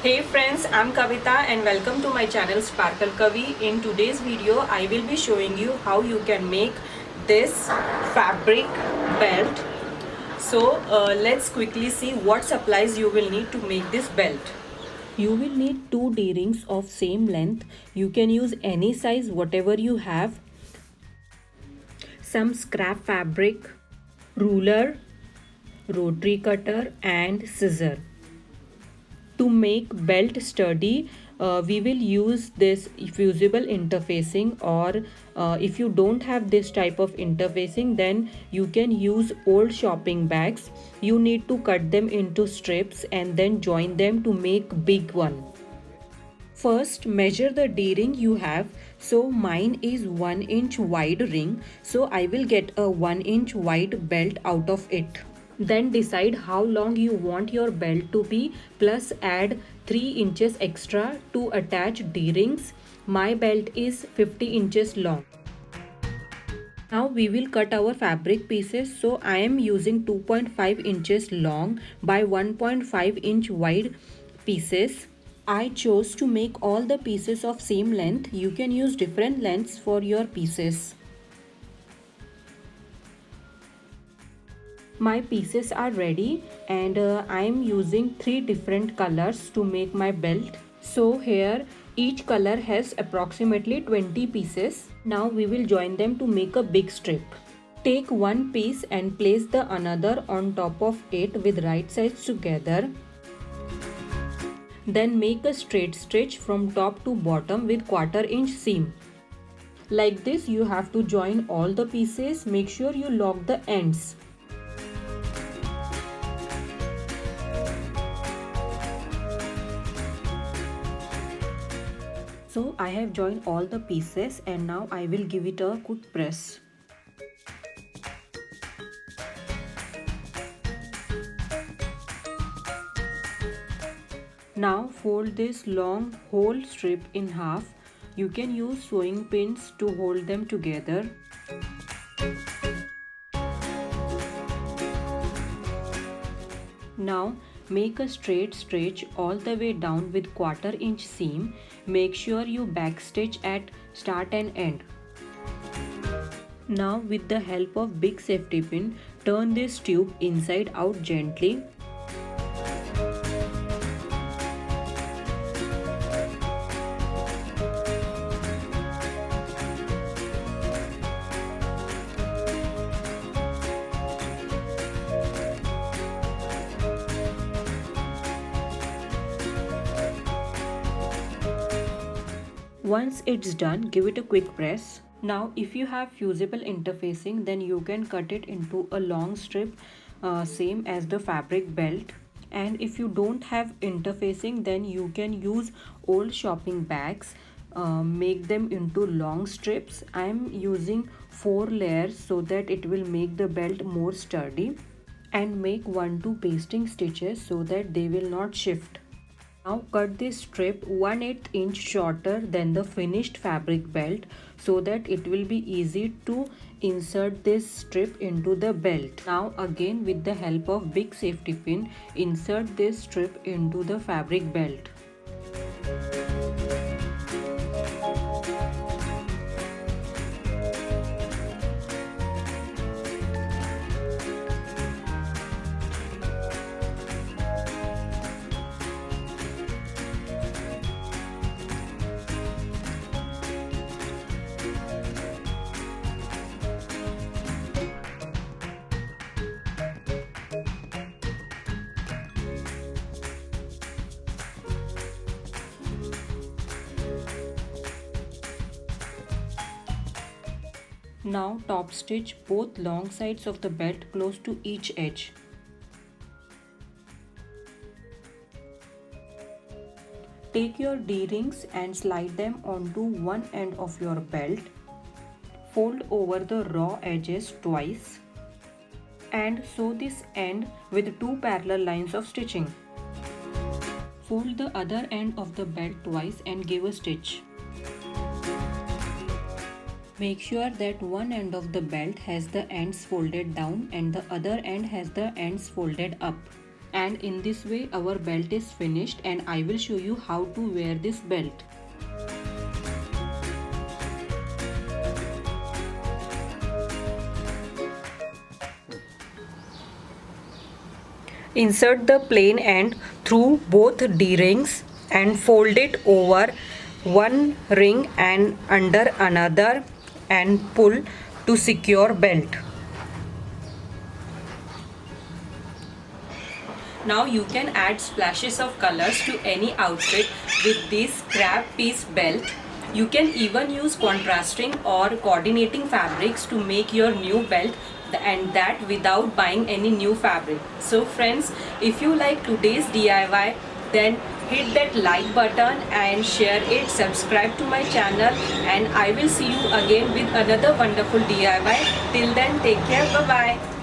Hey friends, I'm Kavita and welcome to my channel Sparkle Kavi. In today's video, I will be showing you how you can make this fabric belt. Let's quickly see what supplies you will need to make this belt. You will need two D-rings of same length. You can use any size, whatever you have. Some scrap fabric, ruler, rotary cutter and scissor. To make belt sturdy, we will use this fusible interfacing, or if you don't have this type of interfacing, then you can use old shopping bags. You need to cut them into strips and then join them to make big one. First, measure the D-ring you have. So mine is 1 inch wide ring. So I will get a 1 inch wide belt out of it. Then decide how long you want your belt to be, plus add 3 inches extra to attach D-rings. My belt is 50 inches long. Now we will cut our fabric pieces. So I am using 2.5 inches long by 1.5 inch wide pieces. I chose to make all the pieces of same length. You can use different lengths for your pieces. My pieces are ready and I am using 3 different colors to make my belt. So here each color has approximately 20 pieces. Now we will join them to make a big strip. Take one piece and place the another on top of it with right sides together. Then make a straight stitch from top to bottom with 1/4 inch seam. Like this you have to join all the pieces. Make sure you lock the ends. So I have joined all the pieces and now I will give it a quick press. Now fold this long whole strip in half. You can use sewing pins to hold them together. Now make a straight stitch all the way down with 1/4 inch seam. Make sure you backstitch at start and end. Now with the help of big safety pin, turn this tube inside out gently. Once it's done, give it a quick press. Now if you have fusible interfacing, then you can cut it into a long strip, same as the fabric belt. And if you don't have interfacing, then you can use old shopping bags, make them into long strips. I am using 4 layers so that it will make the belt more sturdy, and make 1-2 pasting stitches so that they will not shift. Now cut this strip 1/8 inch shorter than the finished fabric belt so that it will be easy to insert this strip into the belt. Now again with the help of big safety pin, insert this strip into the fabric belt. Now top stitch both long sides of the belt close to each edge. Take your D-rings and slide them onto one end of your belt. Fold over the raw edges twice and sew this end with 2 parallel lines of stitching. Fold the other end of the belt twice and give a stitch. Make sure that one end of the belt has the ends folded down and the other end has the ends folded up. And in this way our belt is finished, and I will show you how to wear this belt. Insert the plain end through both D-rings and fold it over one ring and under another and pull to secure belt. Now you can add splashes of colors to any outfit with this crab piece belt. You can even use contrasting or coordinating fabrics to make your new belt, and that without buying any new fabric. So friends, if you like today's DIY, then hit that like button and share it, subscribe to my channel, and I will see you again with another wonderful DIY. Till then, take care, bye bye.